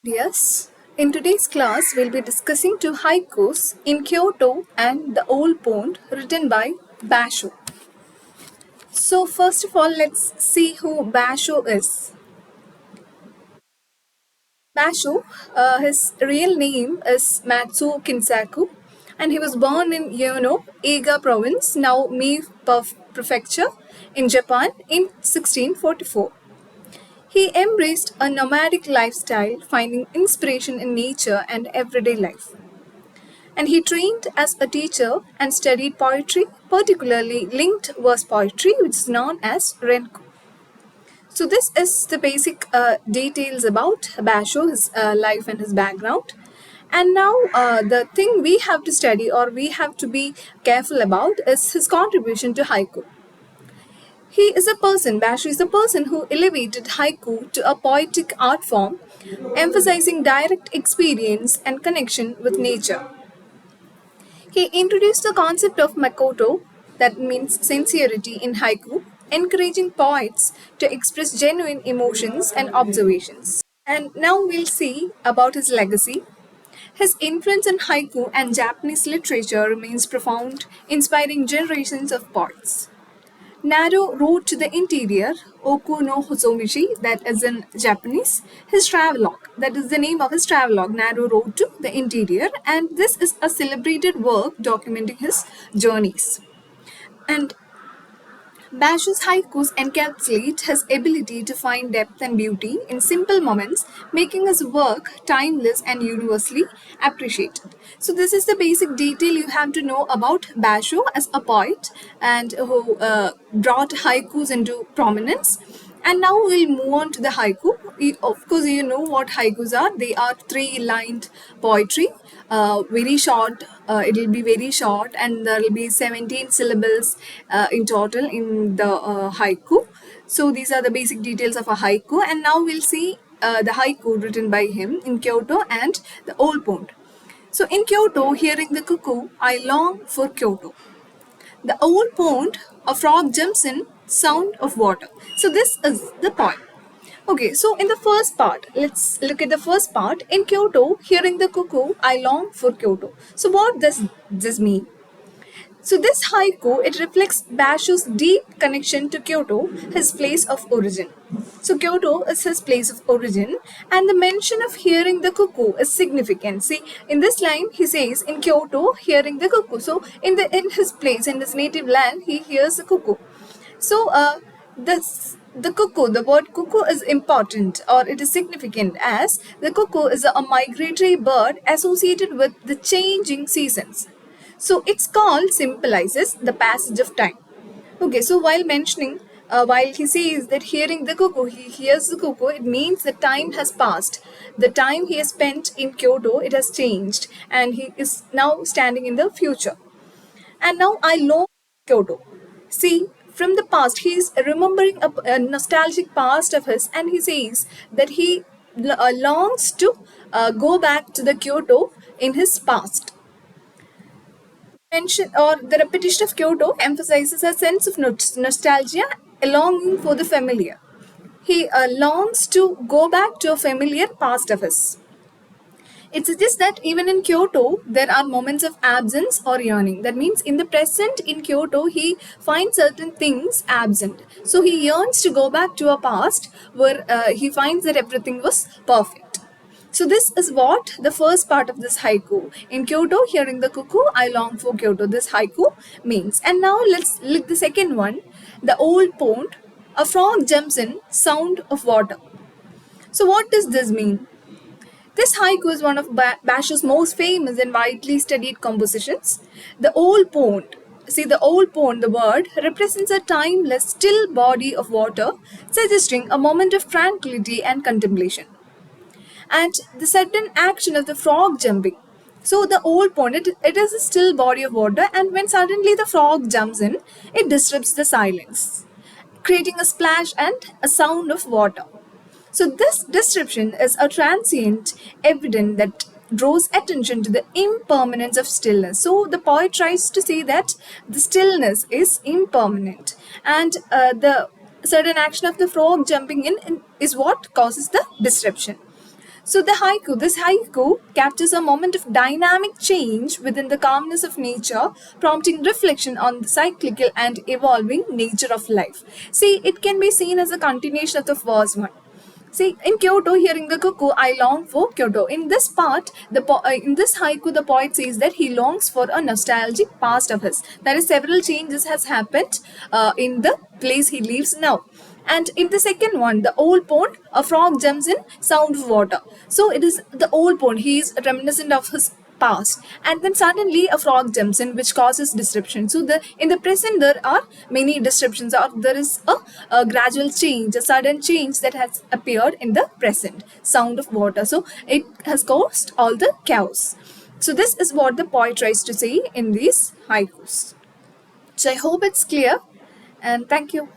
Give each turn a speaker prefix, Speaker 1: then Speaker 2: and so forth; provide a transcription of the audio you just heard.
Speaker 1: Yes, in today's class, we'll be discussing two haikus in Kyoto and the Old Pond written by Basho. So, first of all, let's see who Basho is. Basho, his real name is Matsuo Kinsaku, and he was born in Iga province, now Mie Prefecture, in Japan in 1644. He embraced a nomadic lifestyle, finding inspiration in nature and everyday life. And he trained as a teacher and studied poetry, particularly linked verse poetry, which is known as Renku. So this is the basic details about Basho, his life and his background. And now the thing we have to study or we have to be careful about is his contribution to haiku. Basho is a person who elevated haiku to a poetic art form, emphasizing direct experience and connection with nature. He introduced the concept of makoto, that means sincerity, in haiku, encouraging poets to express genuine emotions and observations. And now we'll see about his legacy. His influence on haiku and Japanese literature remains profound, inspiring generations of poets. Naro wrote to the interior, Oku no Hosomishi, that is in Japanese, his travelogue. That is the name of his travelogue. Naro wrote to the interior, and this is a celebrated work documenting his journeys. And Basho's haikus encapsulate his ability to find depth and beauty in simple moments, making his work timeless and universally appreciated. So, this is the basic detail you have to know about Basho as a poet and who brought haikus into prominence. And now we'll move on to the haiku. Of course, you know what haikus are. They are three-lined poetry, very short. It will be very short, and there will be 17 syllables in total in the haiku. So these are the basic details of a haiku. And now we'll see the haiku written by him in Kyoto and the Old Pond. So in Kyoto, hearing the cuckoo, I long for Kyoto. The old pond, a frog jumps in, sound of water. So this is the point. Okay, so in the first part, let's look at the first part. In Kyoto, hearing the cuckoo, I long for Kyoto. So what does this mean? So this haiku, it reflects Basho's deep connection to Kyoto, his place of origin. So Kyoto is his place of origin, and the mention of hearing the cuckoo is significant. See, in this line, he says, in Kyoto, hearing the cuckoo. So in his place, in his native land, he hears the cuckoo. So the cuckoo, the word cuckoo is important or it is significant as the cuckoo is a migratory bird associated with the changing seasons. So its call symbolizes the passage of time. Okay, so while he says that hearing the cuckoo, he hears the cuckoo, it means the time has passed. The time he has spent in Kyoto, it has changed and he is now standing in the future. And now I long Kyoto. See, from the past, he is remembering a nostalgic past of his and he says that he longs to go back to the Kyoto in his past. Mention or the repetition of Kyoto emphasizes a sense of nostalgia, a longing for the familiar. He longs to go back to a familiar past of his. It suggests that even in Kyoto, there are moments of absence or yearning. That means in the present in Kyoto, he finds certain things absent. So he yearns to go back to a past where he finds that everything was perfect. So this is what the first part of this haiku. In Kyoto, hearing the cuckoo, I long for Kyoto. This haiku means. And now let's look the second one. The old pond, a frog jumps in, sound of water. So what does this mean? This haiku is one of Basho's most famous and widely studied compositions. The old pond. See, the old pond, the word, represents a timeless, still body of water, suggesting a moment of tranquility and contemplation. And the sudden action of the frog jumping. So the old pond, it is a still body of water, and when suddenly the frog jumps in, it disrupts the silence, creating a splash and a sound of water. So this description is a transient evidence that draws attention to the impermanence of stillness. So the poet tries to say that the stillness is impermanent, and the sudden action of the frog jumping in is what causes the disruption. So this haiku captures a moment of dynamic change within the calmness of nature, prompting reflection on the cyclical and evolving nature of life. See, it can be seen as a continuation of the first one. See, in Kyoto, hearing the cuckoo, I long for Kyoto. In this part, in this haiku, the poet says that he longs for a nostalgic past of his. That is, several changes has happened in the place he lives now. And in the second one, the old pond, a frog jumps in, sound of water. So it is the old pond. He is reminiscent of his past, and then suddenly a frog jumps in, which causes disruption. So the in the present there are many disruptions, or there is a gradual change, a sudden change that has appeared in the present. Sound of water. So it has caused all the chaos. So this is what the poet tries to say in these haikus. So I hope it's clear, and thank you.